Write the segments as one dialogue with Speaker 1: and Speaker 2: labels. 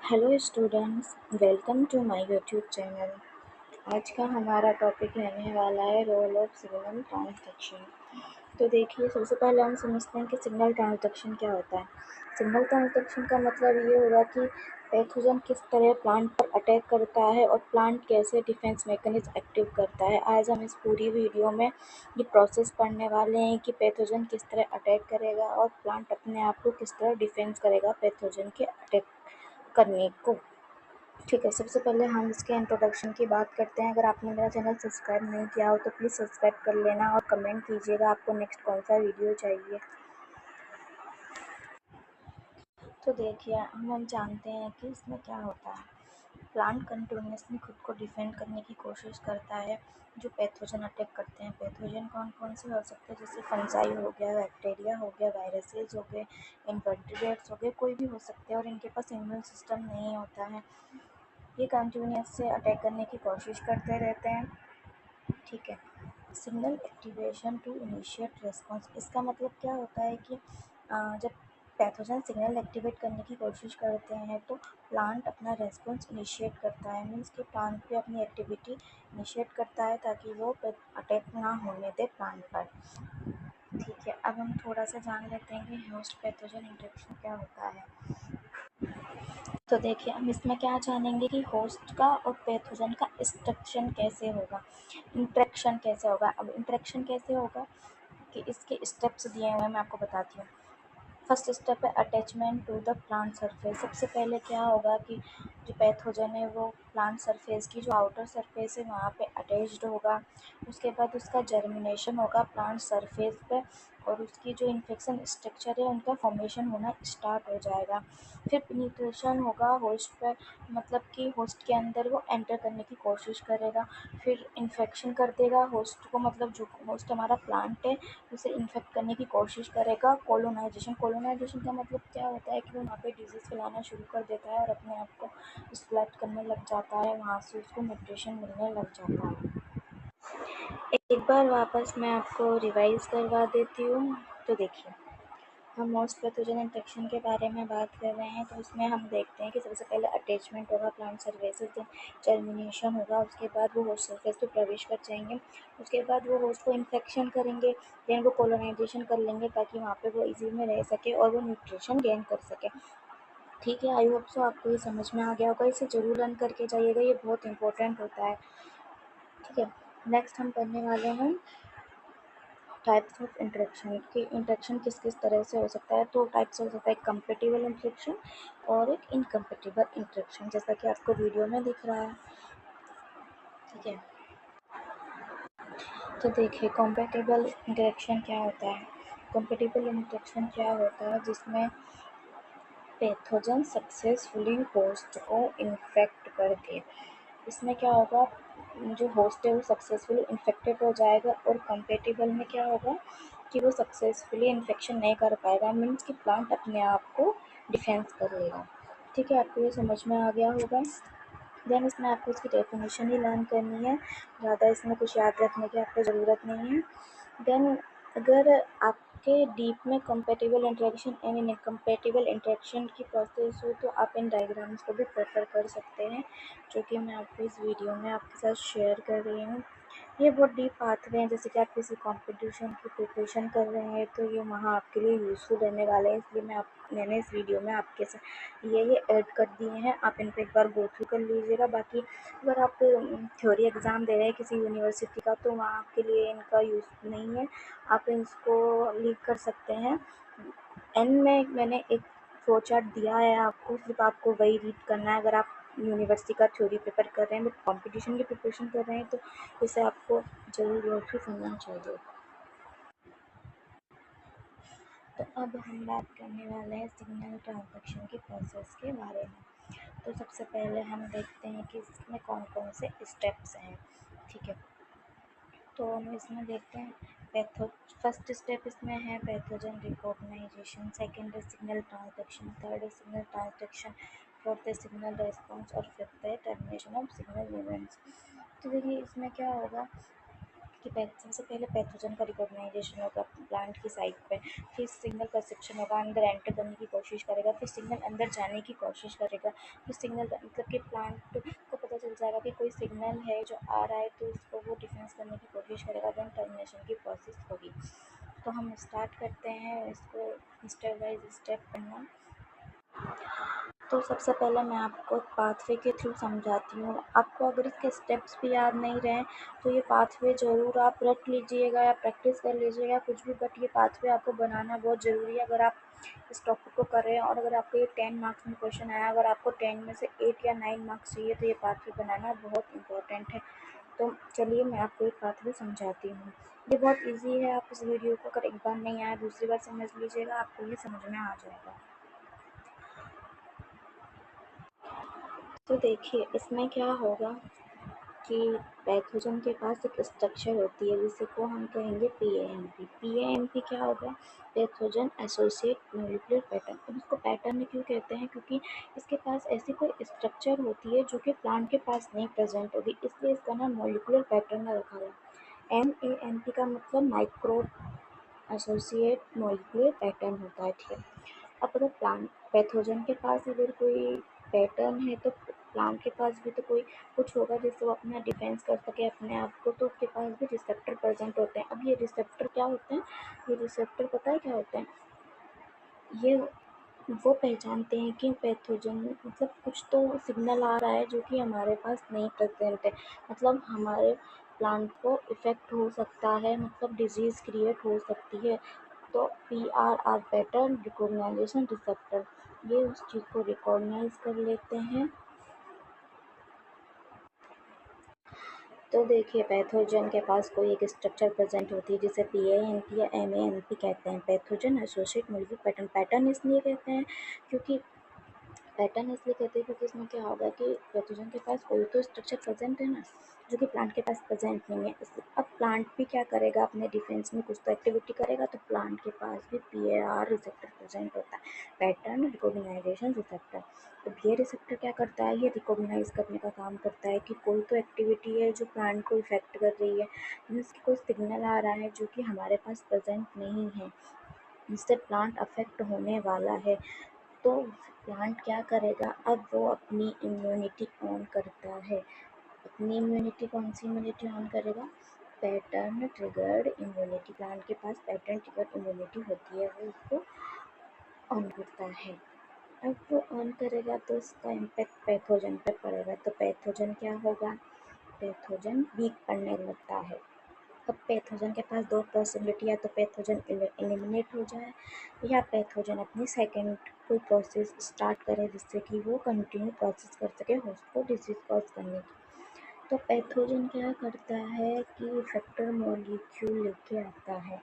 Speaker 1: Hello students, welcome to my YouTube channel. आज का हमारा टॉपिक रहने वाला है रोल ऑफ सिग्नल ट्रांसडक्शन। तो देखिए, सबसे पहले हम समझते हैं कि सिग्नल ट्रांसडक्शन क्या होता है। सिग्नल ट्रांसडक्शन का मतलब ये होगा कि पैथोजन किस तरह प्लांट पर अटैक करता है और प्लांट कैसे डिफेंस मैकेनिज्म एक्टिव करता है। आज हम इस पूरी वीडियो में ये प्रोसेस पढ़ने वाले हैं कि पैथोजन किस तरह अटैक करेगा और प्लांट अपने आप को किस तरह डिफेंस करेगा पैथोजन के अटैक करने को। ठीक है, सबसे पहले हम इसके इंट्रोडक्शन की बात करते हैं। अगर आपने मेरा चैनल सब्सक्राइब नहीं किया हो तो प्लीज़ सब्सक्राइब कर लेना और कमेंट कीजिएगा आपको नेक्स्ट कौन सा वीडियो चाहिए। तो देखिए, हम जानते हैं कि इसमें क्या होता है। प्लांट कंटिन्यूसली खुद को डिफेंड करने की कोशिश करता है जो पैथोजन अटैक करते हैं। पैथोजन कौन कौन से हो सकते हैं, जैसे फंजाई हो गया, बैक्टीरिया हो गया, वायरसेस हो गए, इन्वर्टिब्रेट्स हो गए, कोई भी हो सकते हैं और इनके पास इम्यून सिस्टम नहीं होता है। ये कंटिन्यूस से अटैक करने की कोशिश करते रहते हैं। ठीक है, signal activation to initiate response, इसका मतलब क्या होता है कि जब पैथोजन सिग्नल एक्टिवेट करने की कोशिश करते हैं तो प्लांट अपना रेस्पॉन्स इनिशिएट करता है। मीन्स कि प्लांट भी अपनी एक्टिविटी इनिशिएट करता है ताकि वो अटैक ना होने दे प्लांट पर। ठीक है, अब हम थोड़ा सा जान लेते हैं कि होस्ट पैथोजन इंटरेक्शन क्या होता है। तो देखिए, हम इसमें क्या जानेंगे कि होस्ट का और पैथोजन का इंटरेक्शन कैसे होगा। अब इंटरेक्शन कैसे होगा कि इसके स्टेप्स दिए हुए हैं, मैं आपको बताती हूँ। फर्स्ट स्टेप है attachment to the plant surface. सबसे पहले क्या होगा कि जो पैथोजन है वो प्लांट सरफेस की जो आउटर सरफेस है वहाँ पे अटैच्ड होगा। उसके बाद उसका जर्मिनेशन होगा प्लांट सरफेस पे और उसकी जो इन्फेक्शन स्ट्रक्चर है उनका फॉर्मेशन होना स्टार्ट हो जाएगा। फिर पेनिट्रेशन होगा होस्ट पर, मतलब कि होस्ट के अंदर वो एंटर करने की कोशिश करेगा। फिर इन्फेक्शन कर देगा होस्ट को, मतलब जो होस्ट हमारा प्लांट है उसे इन्फेक्ट करने की कोशिश करेगा। कॉलोनाइजेशन का मतलब क्या होता है कि वो वहाँ पे डिजीज़ फैलाना शुरू कर देता है और अपने आप को स्प्रेड करने लग जाता है, वहाँ से उसको न्यूट्रिशन मिलने लग जाता है। एक बार वापस मैं आपको रिवाइज करवा देती हूँ। तो देखिए, हम मोस्ट पैथोजन इन्फेक्शन के बारे में बात कर रहे हैं। तो इसमें हम देखते हैं कि सबसे पहले अटैचमेंट होगा प्लांट सरफेसेस, देन जर्मिनेशन होगा, उसके बाद वो होस्ट सरफेस पे प्रवेश कर जाएंगे, उसके बाद वो होस्ट को इन्फेक्शन करेंगे, देन वो कोलोनाइजेशन कर लेंगे ताकि वहाँ पे वो इजी में रह सके और वो न्यूट्रिशन गेन कर सके। ठीक है, आई होप सो आपको ये समझ में आ गया होगा। इसे ज़रूर रन करके जाइएगा, ये बहुत इंपॉर्टेंट होता है। ठीक है, नेक्स्ट हम करने वाले हैं टाइप्स ऑफ इंटरेक्शन कि इंटरेक्शन किस किस तरह से हो सकता है। तो टाइप्स हो सकता है एक कंपेटिबल इंटरेक्शन और एक इनकम्पेटिबल इंटरेक्शन, जैसा कि आपको वीडियो में दिख रहा है। ठीक है, तो देखिए कंपेटिबल इंटरेक्शन क्या होता है। कंपेटिबल इंटरेक्शन क्या होता है जिसमें पैथोजन सक्सेसफुली होस्ट को इन्फेक्ट कर दे। इसमें क्या होगा, जो होस्ट है वो सक्सेसफुली इन्फेक्टेड हो जाएगा और कंपेटिबल में क्या होगा कि वो सक्सेसफुली इन्फेक्शन नहीं कर पाएगा। मीन्स कि प्लांट अपने आप को डिफेंस कर लेगा। ठीक है, आपको ये समझ में आ गया होगा। देन इसमें आपको इसकी डेफिनेशन ही लर्न करनी है, ज़्यादा इसमें कुछ याद रखने की आपको ज़रूरत नहीं है। देन अगर आपके डीप में compatible interaction and incompatible interaction की प्रोसेस हो तो आप इन डायग्राम्स को भी प्रेफर कर सकते हैं, जो कि मैं आपको इस वीडियो में आपके साथ शेयर कर रही हूँ। ये बहुत डीप पाथवे हैं, जैसे कि आप किसी कॉम्पिटिशन की प्रिपरेशन कर रहे हैं तो ये वहाँ आपके लिए यूज़फुल रहने वाले हैं। इसलिए मैंने इस वीडियो में आपके साथ ये ऐड कर दिए हैं। आप इनको एक बार गो थ्रू कर लीजिएगा। बाकी अगर आप थ्योरी एग्ज़ाम दे रहे हैं किसी यूनिवर्सिटी का तो वहाँ आपके लिए इनका यूज़ नहीं है, आप इसको लीव कर सकते हैं। एंड में मैंने एक फ्लो चार्ट दिया है आपको, सिर्फ आपको वही रीड करना है। अगर आप यूनिवर्सिटी का थ्योरी पेपर कर रहे हैं बट कॉम्पिटिशन की प्रिपरेशन कर रहे हैं तो इसे आपको ज़रूर गो थ्रू करना चाहिए। तो अब हम बात करने वाले हैं सिग्नल ट्रांसडक्शन की प्रोसेस के बारे में। तो सबसे पहले हम देखते हैं कि इसमें कौन कौन से स्टेप्स हैं। ठीक है, तो हम इसमें देखते हैं फर्स्ट स्टेप इसमें है पैथोजन रिकॉग्नाइजेशन, सेकेंड है सिग्नल ट्रांसडक्शन, थर्ड है सिग्नल ट्रांसडक्शन, फोर्थ है सिग्नल रेस्पॉन्स और फिफ्थ है टर्मिनेशन ऑफ सिग्नल इवेंट्स। तो देखिए इसमें क्या होगा कि सबसे पहले पैथोजन का रिकॉग्नाइजेशन होगा प्लांट की साइट पे, फिर सिग्नल परसेप्शन होगा, अंदर एंटर करने की कोशिश करेगा, फिर सिग्नल अंदर जाने की कोशिश करेगा, फिर सिग्नल मतलब कि प्लांट को पता चल जाएगा कि कोई सिग्नल है जो आ रहा है, तो उसको वो डिफेंस करने की कोशिश करेगा, देन टर्मिनेशन की प्रोसेस होगी। तो हम स्टार्ट करते हैं इसको स्टेप बाय स्टेप करना। तो सबसे पहले मैं आपको पाथवे के थ्रू समझाती हूँ। आपको अगर इसके स्टेप्स भी याद नहीं रहे तो ये पाथवे ज़रूर आप रख लीजिएगा या प्रैक्टिस कर लीजिएगा कुछ भी, बट ये पाथवे आपको बनाना बहुत ज़रूरी है अगर आप इस टॉपिक को कर रहे हैं। और अगर आपको ये 10 मार्क्स में क्वेश्चन आया, अगर आपको 10 में से 8 या 9 मार्क्स चाहिए तो ये पाथवे बनाना बहुत इंपॉर्टेंट है। तो चलिए मैं आपको एक पाथवे समझाती हूँ। ये बहुत ईजी है, आप इस वीडियो को अगर एक बार नहीं आया दूसरी बार समझ लीजिएगा, आपको ये समझ में आ जाएगा। तो देखिए इसमें क्या होगा कि पैथोजन के पास एक स्ट्रक्चर होती है जिसे को हम कहेंगे पीएएमपी। पीएएमपी क्या होगा? Pathogen associate molecular pattern. अब इसको पैटर्न क्यों कहते हैं? क्योंकि इसके पास ऐसी कोई स्ट्रक्चर होती है जो कि प्लांट के पास नहीं प्रेजेंट होगी, इसलिए इसका नाम मॉलिक्यूलर पैटर्न रखा गया। MAMP का मतलब माइक्रो एसोसिएट मॉलिक्यूलर पैटर्न होता है, ठीक है। अब अगर प्लांट पैथोजन के पास अगर कोई पैटर्न है तो प्लांट के पास भी तो कोई कुछ होगा जिससे वो अपना डिफेंस कर सके अपने आप को, तो उसके पास भी रिसेप्टर प्रेजेंट होते हैं। अब ये रिसेप्टर क्या होते हैं? ये रिसेप्टर पता है क्या होते हैं? ये वो पहचानते हैं कि पैथोजन मतलब कुछ तो सिग्नल आ रहा है जो कि हमारे पास नहीं प्रेजेंट है, मतलब हमारे प्लांट को इफ़ेक्ट हो सकता है, मतलब डिजीज़ क्रिएट हो सकती है। तो PRR पैटर्न रिकॉग्नाइजेशन रिसेप्टर ये उस चीज़ को रिकॉग्नाइज कर लेते हैं। तो देखिए पैथोजन के पास कोई एक स्ट्रक्चर प्रेजेंट होती है जिसे PAMP या MAMP कहते हैं। Pathogen associate molecular pattern. Pattern इसलिए कहते हैं क्योंकि पैटर्न इसलिए कहते हैं क्योंकि इसमें क्या होगा कि पैथोजन के पास कोई तो स्ट्रक्चर प्रेजेंट है ना, जो कि प्लांट के पास प्रेजेंट नहीं है। अब प्लांट भी क्या करेगा? अपने डिफेंस में कुछ तो एक्टिविटी करेगा, तो प्लांट के पास भी PAR रिसेप्टर प्रेजेंट होता है, पैटर्न रिकॉग्नाइजेशन रिसेप्टर। अब ये रिसेप्टर क्या करता है? ये रिकॉग्नाइज करने का काम करता है कि कोई तो एक्टिविटी है जो प्लांट को इफेक्ट कर रही है, जिसकी कोई सिग्नल आ रहा है जो कि हमारे पास प्रेजेंट नहीं है, जिससे प्लांट अफेक्ट होने वाला है। तो प्लांट क्या करेगा? अब वो अपनी इम्यूनिटी ऑन करता है। अपनी इम्यूनिटी, कौन सी इम्यूनिटी ऑन करेगा? Pattern triggered immunity. प्लांट के पास पैटर्न ट्रिगर्ड इम्यूनिटी होती है, वो उसको ऑन करता है। अब वो ऑन करेगा तो उसका इम्पैक्ट पैथोजन पर पड़ेगा, तो पैथोजन क्या होगा? पैथोजन वीक पड़ने लगता है। अब पैथोजन के पास दो पॉसिबिलिटी है, तो पैथोजन एलिमिनेट हो जाए या पैथोजन अपनी सेकेंड कोई प्रोसेस स्टार्ट करे जिससे कि वो कंटिन्यू प्रोसेस कर सके होस्ट को डिजीज कॉज करने की। तो पैथोजन क्या करता है कि इफेक्टर मॉलिक्यूल लेके आता है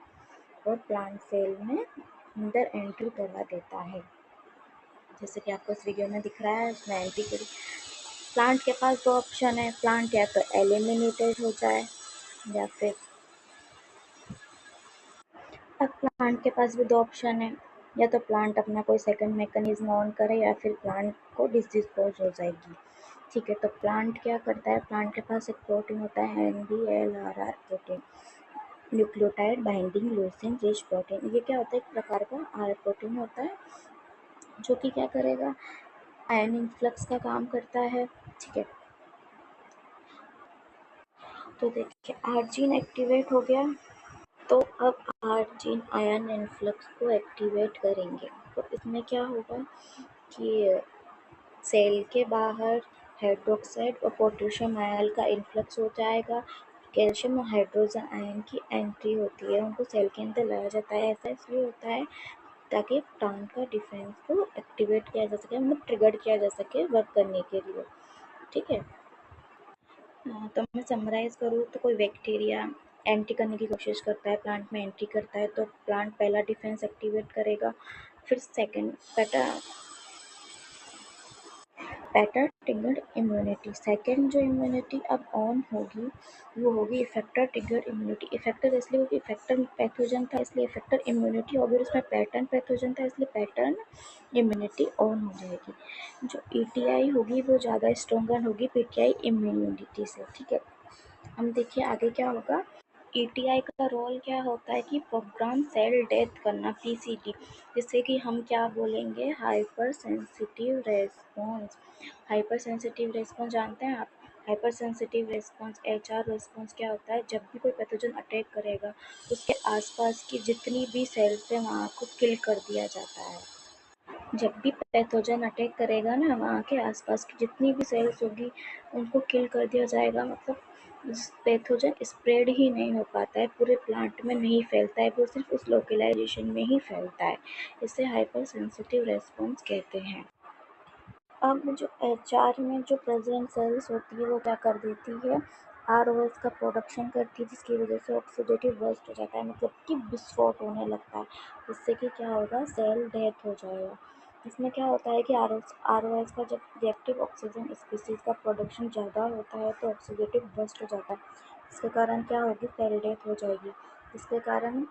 Speaker 1: और प्लांट सेल में अंदर एंट्री करवा देता है, जैसे कि आपको इस वीडियो में दिख रहा है। उसमें एंट्री करी। प्लांट के पास दो ऑप्शन है, प्लांट या तो एलिमिनेटेड हो जाए या फिर अब प्लांट के पास भी दो ऑप्शन है, या तो प्लांट अपना कोई सेकंड मैकेनिज्म ऑन करे या फिर प्लांट को डिजीज कॉज हो जाएगी, ठीक है। तो प्लांट क्या करता है? प्लांट के पास एक प्रोटीन होता है NDLRR protein, nucleotide binding leucine rich protein. ये क्या होता है? एक प्रकार का आर प्रोटीन होता है जो कि क्या करेगा? आयन इन्फ्लक्स का काम करता है, ठीक है। तो देखिए आर्जिन एक्टिवेट हो गया, तो अब आर्जिन आयन इन्फ्लक्स को एक्टिवेट करेंगे, तो इसमें क्या होगा कि सेल के बाहर हाइड्रोक्साइड और पोटेशियम आयन का इन्फ्लक्स हो जाएगा। कैल्शियम और हाइड्रोजन आयन की एंट्री होती है, उनको सेल के अंदर लाया जाता है। ऐसा इसलिए होता है ताकि प्लांट का डिफेंस को एक्टिवेट किया जा सके, मतलब ट्रिगर किया जा सके वर्क करने के लिए, ठीक है। तो मैं समराइज़ करूँ तो कोई बैक्टीरिया एंट्री करने की कोशिश करता है, प्लांट में एंट्री करता है, तो प्लांट पहला डिफेंस एक्टिवेट करेगा, फिर second pattern triggered immunity. Second जो इम्यूनिटी अब ऑन होगी वो होगी इफेक्टर ट्रिगर्ड इम्यूनिटी। इफेक्टर इसलिए होगी, इफेक्टर पैथोजन था इसलिए इफेक्टर इम्यूनिटी होगी, और उसमें पैटर्न पैथोजन था इसलिए पैटर्न इम्यूनिटी ऑन हो जाएगी। जो ETI होगी वो ज़्यादा स्ट्रोंगर होगी PTI इम्यूनिटी से, ठीक है। हम देखिए आगे क्या होगा। ईटीआई का रोल क्या होता है कि प्रोग्राम सेल डेथ करना, पीसीडी, जिससे कि हम क्या बोलेंगे, hyper sensitive response. Hyper sensitive response जानते हैं आप? Hyper sensitive response, HR response क्या होता है, जब भी कोई पैथोजन अटैक करेगा उसके आसपास की जितनी भी सेल्स है वहाँ को किल कर दिया जाता है। जब भी पैथोजन अटैक करेगा ना, वहाँ के आसपास की जितनी भी सेल्स होगी उनको किल कर दिया जाएगा। मतलब पैथोजन स्प्रेड ही नहीं हो पाता है, पूरे प्लांट में नहीं फैलता है, वो सिर्फ उस लोकलाइजेशन में ही फैलता है। इसे हाइपर सेंसिटिव रेस्पॉन्स कहते हैं। अब जो एचआर में जो प्रेजेंट सेल्स होती है वो क्या कर देती है, आरओएस का प्रोडक्शन करती है, जिसकी वजह से ऑक्सीडेटिव बर्स्ट हो जाता है, मतलब कि विस्फोट होने लगता है, जिससे कि क्या होगा, सेल डेथ हो जाएगा। इसमें क्या होता है कि आरओएस का जब रिएक्टिव ऑक्सीजन स्पीसीज का प्रोडक्शन ज़्यादा होता है तो ऑक्सीडेटिव बर्स्ट हो जाता है, इसके कारण क्या होगी, सेल डेथ हो जाएगी। इसके कारण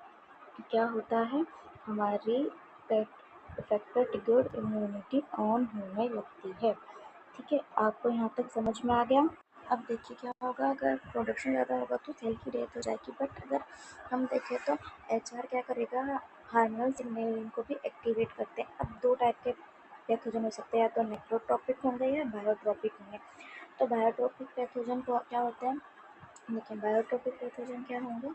Speaker 1: क्या होता है, हमारी इफेक्टर ट्रिगर्ड इम्यूनिटी ऑन होने लगती है। ठीक है, आपको यहाँ तक समझ में आ गया? अब देखिए क्या होगा, अगर प्रोडक्शन ज़्यादा होगा तो सेल की डेथ हो जाएगी, बट अगर हम देखें तो एचआर क्या करेगा, हार्मोनल सिग्नलिंग को भी एक्टिवेट करते हैं। अब दो टाइप के पैथोजन हो सकते हैं, या तो नेक्रोट्रॉपिक होंगे या बायोट्रॉपिक होंगे। तो बायोट्रॉपिक पैथोजन को क्या होता है, देखिए बायोट्रॉपिक पैथोजन क्या होंगे,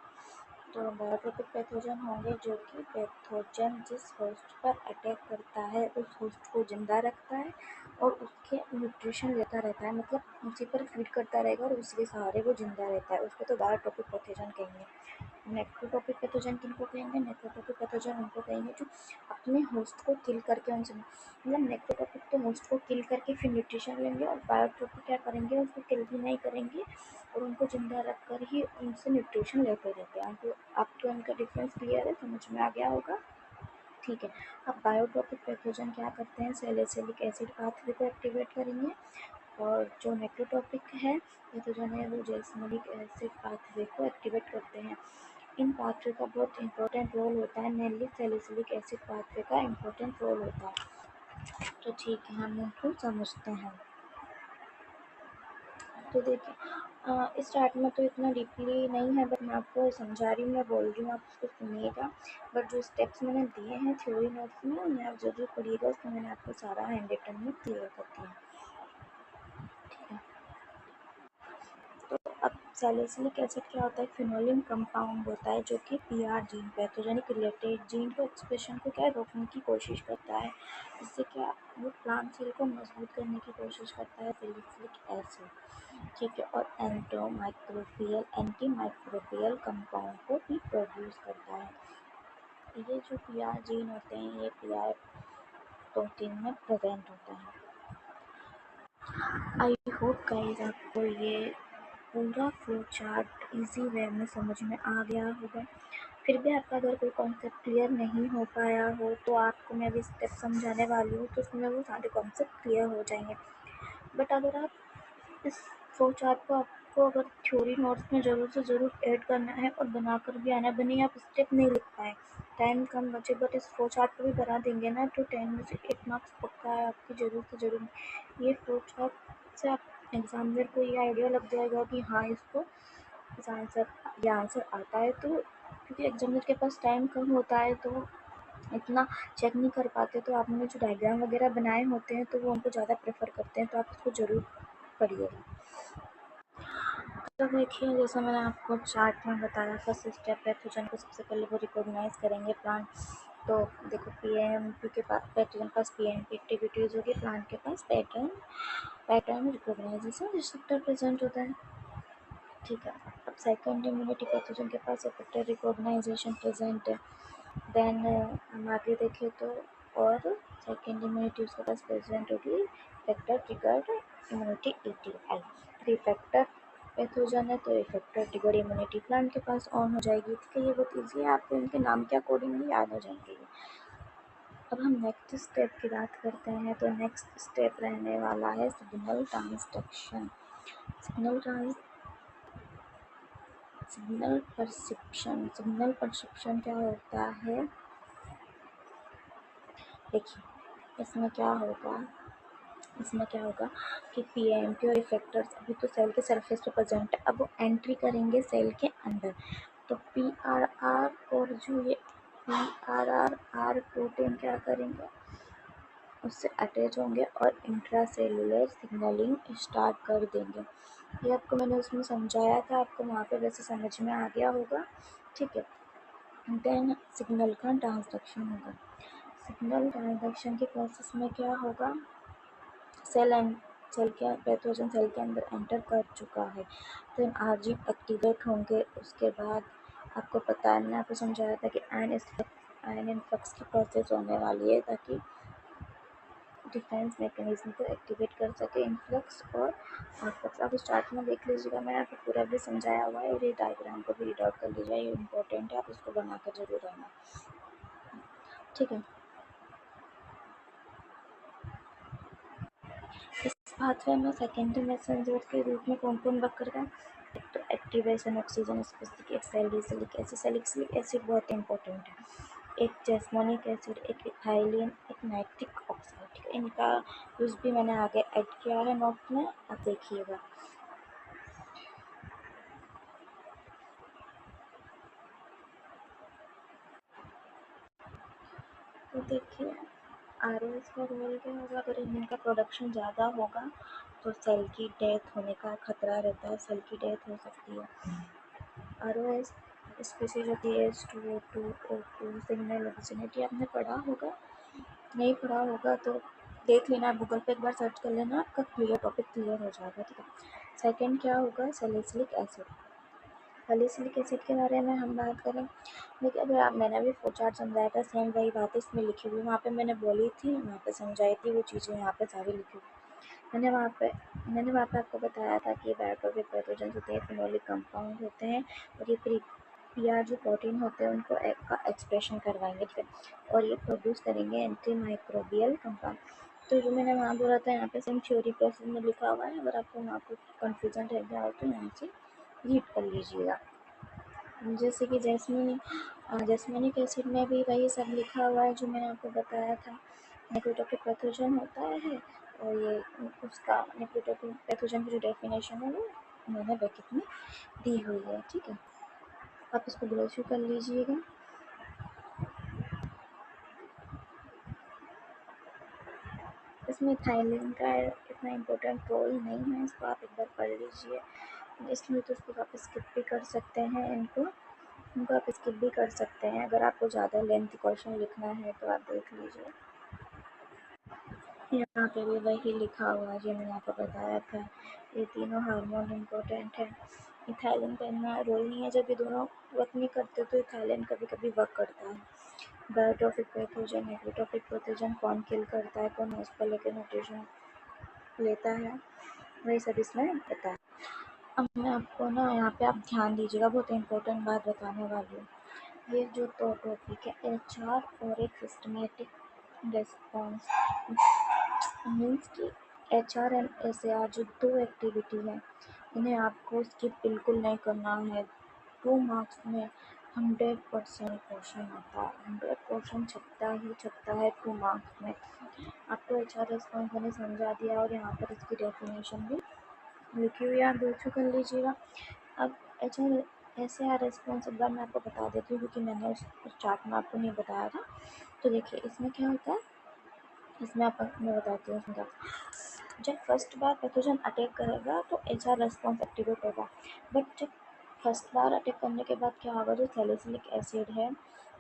Speaker 1: तो बायोट्रॉपिक पैथोजन होंगे जो कि पैथोजन जिस होस्ट पर अटैक करता है उस होस्ट को जिंदा रखता है और उसके न्यूट्रिशन लेता रहता है, मतलब उसी पर फीड करता रहेगा और उसके सहारे वो जिंदा रहता है, उसको तो बायोट्रॉपिक पैथोजन कहेंगे। नेक्रोटॉपिक पैथोजन किनको कहेंगे, नेक्रोटॉपिक पैथोजन उनको कहेंगे जो अपने होस्ट को किल करके उनसे, मतलब नेक्रोटॉपिक तो होस्ट को किल करके फिर न्यूट्रिशन लेंगे, और बायोट्रॉपिक क्या करेंगे, उसको किल भी नहीं करेंगे और उनको जिंदा रख कर ही उनसे न्यूट्रिशन लेते रहते हैं। तो आपको उनका डिफरेंस क्लियर है, समझ में आ गया होगा? ठीक है। अब बायोट्रॉपिक पैथोजन क्या करते हैं, सैलिसिलिक एसिड पाथवे को एक्टिवेट करेंगे, और जो नेक्रोटॉपिक है पैथोजन है वो जैस्मिनिक एसिड पाथवे को एक्टिवेट करते हैं। इन पाथवे का बहुत इंपॉर्टेंट रोल होता है, मेनली सैलिसिलिक एसिड पाथवे का इंपॉर्टेंट रोल होता है। तो ठीक है, हम इनको समझते हैं। तो देखिए स्टार्ट में तो इतना डीपली नहीं है, बट मैं आपको समझा रही हूँ, मैं बोल रही हूँ, आप उसको सुनिएगा। बट जो स्टेप्स मैंने दिए हैं थ्योरी नोट्स में उन्हें आप जरूर पढ़िएगा, उसमें मैंने आपको सारा हैंड रिटन में क्लियर कर दिया। ठीक है, तो अब सैलिसिलिक एसिड क्या होता है, फिनोलिन कंपाउंड होता है जो कि PR gene, pathogenic related gene को एक्सप्रेशन को क्या रोकने की कोशिश करता है, इससे क्या वो प्लांट सेल को मजबूत करने की कोशिश करता है सैलिसिलिक एसिड। ठीक है, और एंटी माइक्रोबियल कंपाउंड को भी प्रोड्यूस करता है। ये जो पीआर जीन होते हैं ये पीआर प्रोटीन में प्रेजेंट होता है। आई होप गाइस आपको ये पूरा फ्लो चार्ट इजी वे में समझ में आ गया होगा। फिर भी आपका अगर कोई कॉन्सेप्ट क्लियर नहीं हो पाया हो तो आपको मैं अभी स्टेप समझाने वाली हूँ, तो उसमें वो सारे कॉन्सेप्ट क्लियर हो जाएंगे। बट अगर आप इस फ्लो चार्ट को आपको अगर थ्योरी नोट्स में ज़रूर से ज़रूर ऐड करना है और बनाकर भी आना, बने आप स्टेप नहीं लिख पाए, टाइम कम बचे, बट इस फ्लो चार्ट को भी बना देंगे ना तो 10 में से 8 मार्क्स पक्का है आपकी, ज़रूर से ज़रूर। ये फ्लो चार्ट से आप एग्जामिनर को ये आइडिया लग जाएगा कि हाँ इसको इस आंसर ये आंसर आता है, तो क्योंकि एग्जामिनर के पास टाइम कम होता है तो इतना चेक नहीं कर पाते, तो आपने जो डायग्राम वगैरह बनाए होते हैं तो वो उनको ज़्यादा प्रेफर करते हैं, तो आप इसको ज़रूर पढ़िएगा। तो देखिए जैसा मैंने आपको चार्ट में बताया, फर्स्ट स्टेप पैथोजन को सबसे पहले वो रिकॉग्नाइज करेंगे प्लांट। तो देखो पीएमपी के पास, पैथोजन के पास पीएमपी एक्टिविटीज़ होगी, प्लांट के पास पैटर्न रिकॉग्नाइजेशन रिसेप्टर प्रेजेंट होता है। ठीक है, अब सेकंड इम्यूनिटी पैथोजन के पास इफेक्टर रिकॉग्नाइजेशन प्रेजेंट है। देन हम आगे देखें तो, और सेकेंड इम्यूनिटी उसके पास प्रेजेंट होगी effector triggered immunity ETI. Effector pathogen है तो इफेक्टर ट्रिगर्ड इम्यूनिटी प्लांट के पास ऑन हो जाएगी। ठीक है, ये बहुत ईजी है, आपको इनके नाम के अकॉर्डिंगली याद हो जाएंगे। अब हम नेक्स्ट स्टेप की बात करते हैं, तो नेक्स्ट स्टेप रहने वाला है सिग्नल ट्रांसडक्शन। सिग्नल परसेप्शन क्या होता है, देखिए इसमें क्या होगा कि पीएमपी और इफेक्टर्स अभी तो सेल के सरफेस पे प्रेजेंट है, अब वो एंट्री करेंगे सेल के अंदर। तो PRR और जो ये PRR प्रोटीन क्या करेंगे, उससे अटैच होंगे और इंट्रासेलुलर सिग्नलिंग स्टार्ट कर देंगे। ये आपको मैंने उसमें समझाया था, आपको वहाँ पे वैसे समझ में आ गया होगा, ठीक है। देन सिग्नल का ट्रांसडक्शन होगा। सिग्नल ट्रांसडक्शन के प्रोसेस में क्या होगा, सेल के पैथोजन सेल के अंदर एंटर कर चुका है, देन आरजी एक्टिवेट होंगे। उसके बाद आपको पता है, मैंने आपको समझाया था कि आयन इनफ्लक्स की प्रोसेस होने वाली है, ताकि डिफेंस मैकेनिज्म को एक्टिवेट कर सके, इनफ्लक्स और आउटफ्लक्स। आप स्टार्ट में देख लीजिएगा, मैंने आपको पूरा भी समझाया हुआ है, और ये डायग्राम को भी रीड आउट कर लीजिए, ये इंपॉर्टेंट है, आप इसको बना कर जरूर रहना, ठीक है। इस पाथवे में सेकेंडरी मैसेंजर के रूप में कौन कौन वर्क करता है, एक तो एक्टिवेशन ऑक्सीजन स्पेसिफिक, एक सैलिसिलिक एसिड। सैलिसिलिक एसिड बहुत इंपॉर्टेंट है, एक जैस्मोनिक एसिड, एक इथाइलिन, एक नाइट्रिक ऑक्साइड, ठीक है। इनका यूज़ भी मैंने आगे ऐड किया है नोट में, आप देखिएगा। तो देखिए, ROS का रोल क्या होगा, अगर इनका प्रोडक्शन ज़्यादा होगा तो सेल की डेथ होने का खतरा रहता है, सेल की डेथ हो सकती है। ROS स्पीशीज होती है H2O2, O2, सिग्नल ओरिजिनिटी, आपने पढ़ा होगा, नहीं पढ़ा होगा तो देख लेना, गूगल पे एक बार सर्च कर लेना, आपका टॉपिक क्लियर हो जाएगा, ठीक है। सेकंड क्या होगा, सैलिसिलिक एसिड। सैलिसिलिक एसिड के बारे में हम बात करें, देखिए अगर आप, मैंने भी फ्लो चार्ट समझाया था, सेम वही बात इसमें लिखी हुई, वहाँ पे मैंने बोली थी, वहाँ पे समझाई थी, वो चीज़ें यहाँ पे सारी लिखी हुई। मैंने वहाँ पे आपको बताया था कि बायोट्रोफिक पैथोजेंस होते हैं, फिनोलिक कंपाउंड होते हैं, और ये पीआर जो प्रोटीन होते हैं उनको का एक्सप्रेशन करवाएंगे, ठीक है, और ये प्रोड्यूस करेंगे एंटी माइक्रोबियल कंपाउंड। तो जो मैंने वहाँ बोला था, यहाँ पे सेम थ्योरी प्रोसेस में लिखा हुआ है, अगर आपको वहाँ पर कन्फ्यूजन रह गया हो तो यहाँ से रीड कर लीजिएगा। जैसे कि जैस्मीनिक एसिड में भी वही सब लिखा हुआ है जो मैंने आपको बताया था, नेक्रोटोफिक पैथोजन होता है, और ये उसका नेक्रोटोफिक पैथोजन की जो डेफिनेशन है वो मैंने ब्रैकेट में दी हुई है, ठीक है। आप इसको ग्लोसरी कर लीजिएगा। इसमें थाइलिन का इतना इम्पोर्टेंट रोल नहीं है, इसको आप एक बार पढ़ लीजिए, इसलिए तो उसको आप स्किप भी कर सकते हैं, इनको आप स्किप भी कर सकते हैं, अगर आपको ज़्यादा लेंथ क्वेश्चन लिखना है तो आप देख लीजिए। यहाँ पे भी वही लिखा हुआ है जो मैंने आपको बताया था, ये तीनों हार्मोन इम्पोर्टेंट है। इथाइलिन का इतना रोल नहीं है, जब ये दोनों वर्क नहीं करते तो इथाइलिन कभी कभी वर्क करता है। बायोट्रोफिक पैथोजन, हेट्रोटोफिक पैथोजन कौन किल करता है, कौन उस पर लेकर न्यूट्रिशन लेता है, वही सब इसमें बताया। अब मैं आपको ना यहाँ पे आप ध्यान दीजिएगा, बहुत इंपॉर्टेंट बात बताने वाली हूँ। ये जो दो टॉपिक है, HR और एक सिस्टमेटिक रेस्पॉन्स, मीन्स कि HR एंड SAR जो दो एक्टिविटी है, इन्हें आपको स्किप बिल्कुल नहीं करना है। 2 मार्क्स में 100% क्वेश्चन आता है, 100% छपता ही छपता है 2 मार्क्स में। आपको HR रेस्पॉन्स मैंने समझा दिया, और यहाँ पर इसकी डेफिनेशन भी लिखी हुई है, आप दोस्तों कर लीजिएगा। अब HR SAR रेस्पॉन्स एक बार मैं आपको बता देती हूँ, क्योंकि मैंने उस चार्ट में आपको नहीं बताया था। तो देखिए इसमें क्या होता है, इसमें मैं बताती हूँ, इसमें जब फर्स्ट बार पैथोजन अटैक करेगा तो HR रेस्पॉन्स एक्टिवेट होगा, बट जब फर्स्ट बार अटैक करने के बाद क्या होगा, जो सैलिसिलिक एसिड है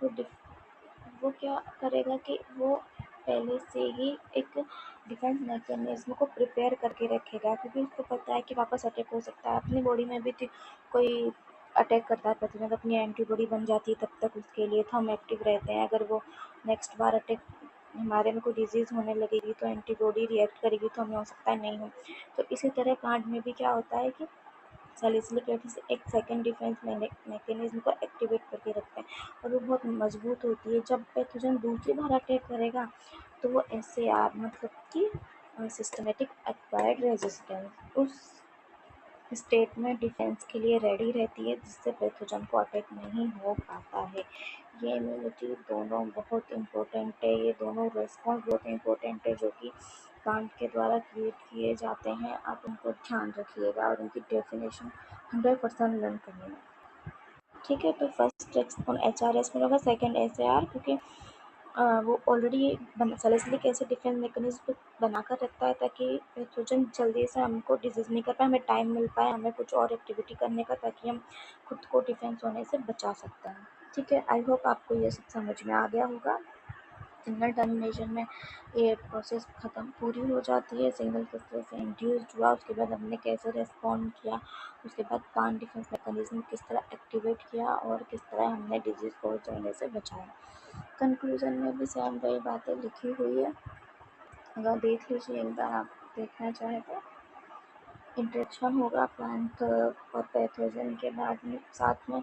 Speaker 1: वो क्या करेगा कि वो पहले से ही एक डिफेंस मैकेनिज्म को प्रिपेयर करके रखेगा, क्योंकि उसको पता है कि वापस अटैक हो सकता है। अपनी बॉडी में भी कोई अटैक करता है पैथोजन, तो अपनी एंटीबॉडी बन जाती है तब तक उसके लिए, तो हम एक्टिव रहते हैं। अगर वो नेक्स्ट बार अटैक, हमारे में कोई डिजीज़ होने लगेगी तो एंटीबॉडी रिएक्ट करेगी, तो हमें हो सकता है नहीं हो। तो इसी तरह प्लांट में भी क्या होता है कि सैलिसिलिक एसिड से एक सेकेंड डिफेंस मैकेनिज्म को एक्टिवेट करके रखते हैं, और वो बहुत मजबूत होती है। जब पैथोजन दूसरी बार अटैक करेगा तो वो SAR मतलब कि सिस्टमेटिक एक्वायर्ड रेजिस्टेंस उस स्टेट में डिफेंस के लिए रेडी रहती है, जिससे पैथोजन को अटैक नहीं हो पाता है। ये इम्यूनिटी दोनों बहुत इम्पोर्टेंट है, ये दोनों रेस्पॉन्स बहुत इम्पोर्टेंट है, जो कि प्लांट के द्वारा क्रिएट किए जाते हैं। आप उनको ध्यान रखिएगा और उनकी डेफिनेशन 100% लर्न करिएगा। ठीक है, तो फर्स्ट HRS में होगा, सेकेंड SAR, क्योंकि वो already salicylic acid defence mechanism बनाकर रखता है ताकि पैथोजन जल्दी से हमको डिजीज़ नहीं कर पाए, हमें टाइम मिल पाए, हमें कुछ और एक्टिविटी करने का, ताकि हम खुद को डिफेंस होने से बचा सकते हैं। ठीक है, आई होप आपको ये सब समझ में आ गया होगा। सिग्नल टर्मिनेशन में ये प्रोसेस पूरी हो जाती है, सिग्नल किस तरह से इंड्यूस्ड हुआ, उसके बाद हमने कैसे रेस्पॉन्ड किया, उसके बाद प्लांट डिफेंस मैकेनिज्म किस तरह एक्टिवेट किया और किस तरह हमने डिजीज़ को जाने से बचाया। कंक्लूजन में भी सेम वही बातें लिखी हुई है, अगर देख लीजिए एक बार, आप देखना चाहें तो। इंट्रैक्शन होगा प्लांट और पैथोजन के बाद में साथ में,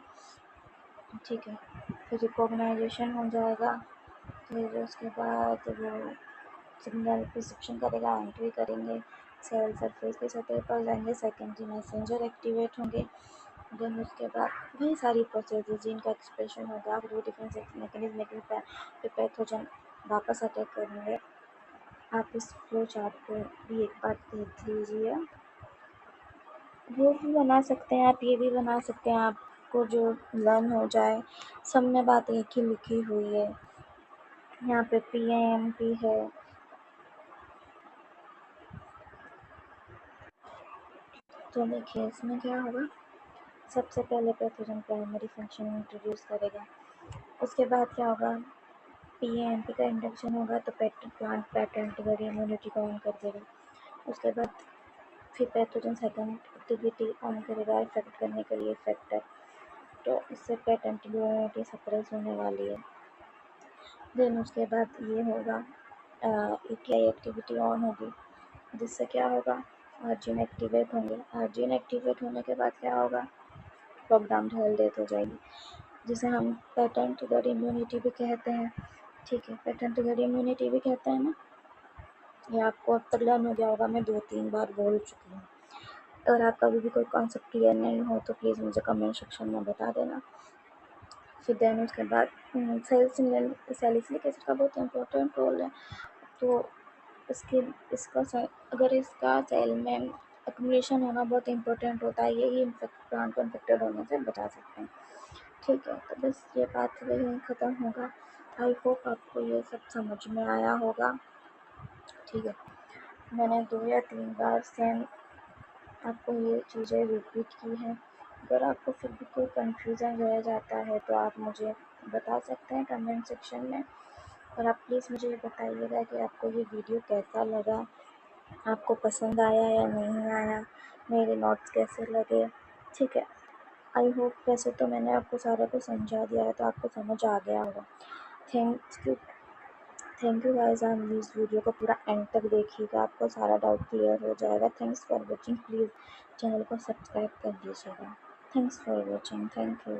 Speaker 1: ठीक है, फिर रिकॉग्नाइजेशन हो जाएगा, फिर उसके बाद वो सिग्नल रिसेप्शन करेगा, एंट्री करेंगे, सेल सरफेस की सतह पर जाएंगे, सेकेंडरी मैसेंजर एक्टिवेट होंगे, देन उसके बाद वही सारी प्रोसेस जीन का एक्सप्रेशन होगा, फिर वो डिफेंस मैकेनिज्म पे पैथोजन वापस अटैक करेंगे। आप इस फ्लो चार्ट को भी एक बार देख लीजिए, वो भी बना सकते हैं आप, ये भी बना सकते हैं, आपको जो लर्न हो जाए। सब में बात एक ही लिखी हुई है, यहाँ पे PAMP है। तो देखिए इसमें क्या होगा, सबसे पहले पैथोजन प्राइमरी फंक्शन इंट्रोड्यूस करेगा, उसके बाद क्या होगा, PAMP का इंडक्शन होगा तो प्लांट पैटर्न एंटीबॉडी इम्यूनिटी को ऑन कर देगा। उसके बाद फिर पैथोजन सेकेंड एक्टिविटी ऑन करेगा इफेक्ट करने के लिए इफेक्टर, तो इससे पेट एंटीबॉडी सप्रेस होने वाली है। देन उसके बाद ये होगा ETI एक्टिविटी ऑन होगी, जिससे क्या होगा, आर्जिन एक्टिवेट होंगे, आर्जिन एक्टिवेट होने के बाद क्या होगा, लॉकडाउन हेल्थ डेथ हो जाएगी, जिसे हम पेटेंट ट्रिगर्ड इम्यूनिटी भी कहते हैं। ठीक है, पेटेंट ट्रिगर्ड इम्यूनिटी भी कहते हैं ना, ये आपको अब तक लर्न हो गया होगा, मैं 2-3 बार बोल चुकी हूँ। अगर आपका अभी भी कोई कॉन्सेप्ट क्लियर नहीं हो तो प्लीज़ मुझे कमेंट सेक्शन में बता देना। फिर देन उसके बाद सैलिसिलिक एसिड का बहुत इंपॉर्टेंट रोल है, तो अगर इसका सेल में एक्यूमुलेशन होना बहुत इंपॉर्टेंट होता है, यही प्लांट को इन्फेक्टेड होने से बचा सकते हैं। ठीक है, तो बस ये बात यहीं ख़त्म होगा। आई होप आपको ये सब समझ में आया होगा। ठीक है, मैंने 2 या 3 बार सेम आपको ये चीज़ें रिपीट की हैं। अगर आपको फिर भी कोई कन्फ्यूज़न रह जाता है तो आप मुझे बता सकते हैं कमेंट सेक्शन में, और आप प्लीज़ मुझे ये बताइएगा कि आपको ये वीडियो कैसा लगा, आपको पसंद आया या नहीं आया, मेरे नोट्स कैसे लगे। ठीक है, आई होप वैसे तो मैंने आपको सारा कुछ समझा दिया है, तो आपको समझ आ गया होगा। थैंक यू गाइस, आप इस वीडियो को पूरा एंड तक देखिएगा, आपको सारा डाउट क्लियर हो जाएगा। Thanks for watching, please channel को सब्सक्राइब कर दीजिएगा। Thanks for watching, thank you.